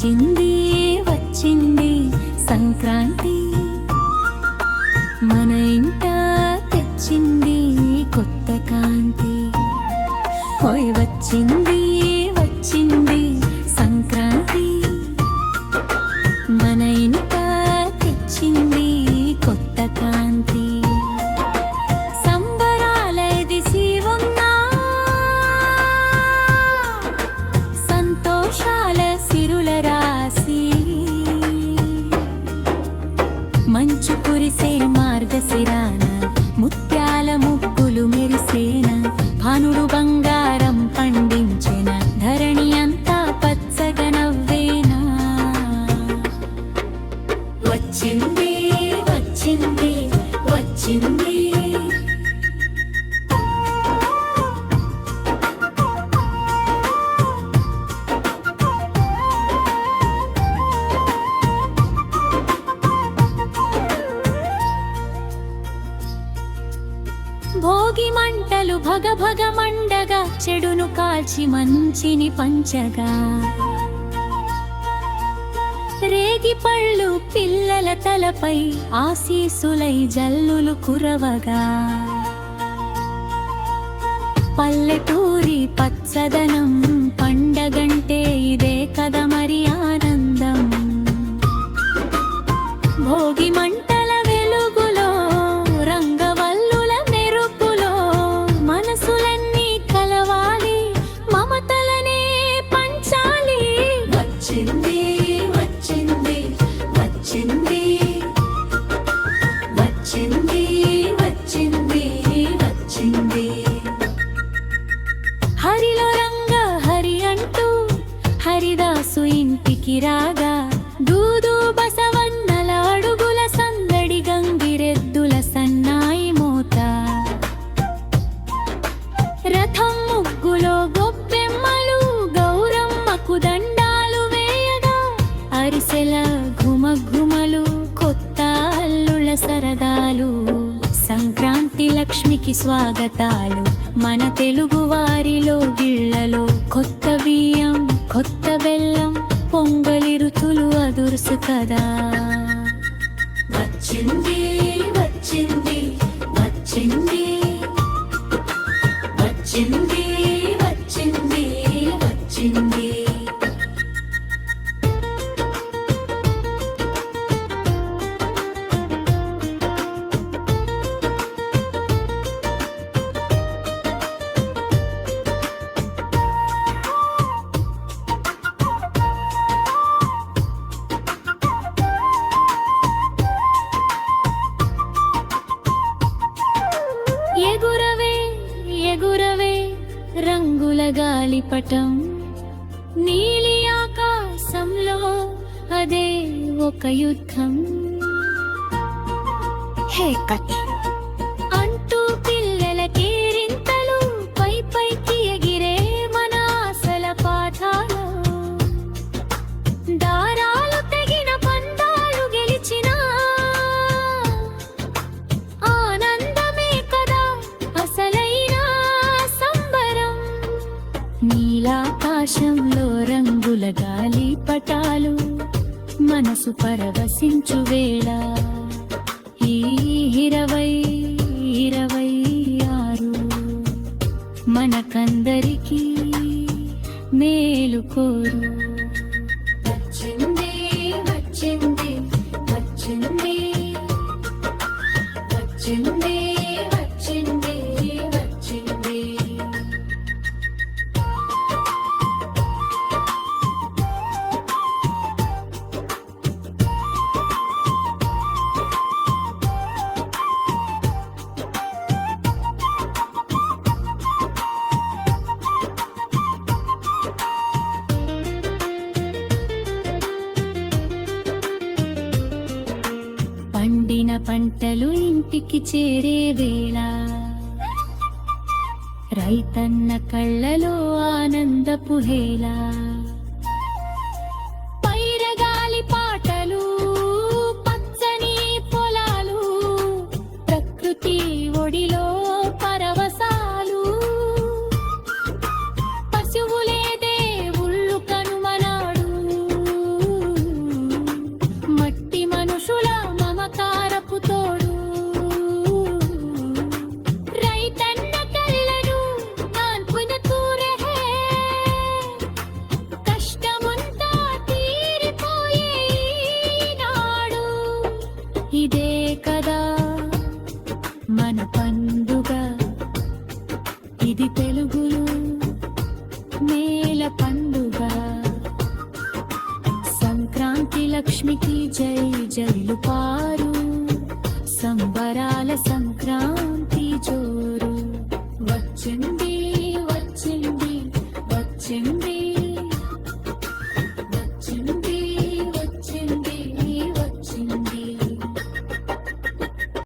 వచ్చింది వచ్చింది సంక్రాంతి, మన ఇంట తెచ్చింది కొత్త కాంతి. హోయ్ వచ్చింది వచ్చింది సంక్రాంతి, మన ఇంట తెచ్చింది కొత్త కాంతి. సంబరాలది శివున్నా, సంతోషాల సిరుల రాసి, మంచు కురిసే మార్గశిరాన, ముత్యాల ముగ్గులు మెరిసేన, భానుడు బంగారం పండించిన, ధరణి అంతా పచ్చగా నవ్వేనా. వచ్చింది వచ్చింది వచ్చింది, భోగి మంటలు భగ భగ మండగా, చెడును కాల్చి మంచిని పంచగా, రేగి పళ్ళు పిల్లల తలపై ఆశీసులై జల్లులు కురవగా, పల్లెటూరి పచ్చదనం పండగంటే ఇదే కదా మరి ఆనందం. భోగి మంటల వెలుగులో, రంగవల్లుల మెరుపులో, మనసులన్నీ కలవాలి, మమతలనే పంచాలి. వచ్చింది వచ్చింది వచ్చింది వచ్చింది వచ్చింది వచ్చింది. హరిలో రంగ హరి అంటూ హరిదాసు ఇంటికి రాగా, దూదు బసవన్నల అడుగుల సందడి, గంగిరెద్దుల సన్నాయి మోత, రథం ముగ్గులో గొప్పెమ్మలు, గౌరమ్మకు దండాలు వేయగా, అరిసెల ఘుమఘుమలు, కొత్త అల్లుల సరదాలు. సంక్రాంతి లక్ష్మికి స్వాగతాలు, మన తెలుగు వారిలో గిళ్లలో కొత్త బియ్యం కొత్త బెల్లం, పొంగలి రుచులు అదుర్సు కదా. వచ్చింది వచ్చింది వచ్చింది వచ్చింది వచ్చింది వచ్చింది. ఎగురవే ఎగురవే రంగుల గాలిపటం, నీలి ఆకాశంలో అదే ఒక యుద్ధం. హే కథ అంటూ పిల్లల కేరింతలు, పై పైకి ఎగిరే మన ఆశల పాఠాలు, దారాలు తెగిన పందాలు గెలిచిన ఆనందమే కదా అసలైన సంబరం. నీలాకాశంలో రంగుల గాలిపటాలు, మనసు పరవశించు వేళ, ఈ 2026 మనకందరికీ మేలు కోరు. వచ్చింది వచ్చింది వచ్చింది వచ్చింది వచ్చింది వచ్చింది. పండిన పంటలు ఇంటికి చేరే వేళ, రైతన్న కళ్ళలో ఆనందపు హేళ, పైరగాలి పాటలు, పచ్చని పొలాలు, ప్రకృతి ఒడిలో పరవశాలు, పశువులే దేవుళ్ళు కనుమనాడు, లక్ష్మికి జై జైలు పారు సంబరాల సంక్రాంతి జోరు వచ్చింది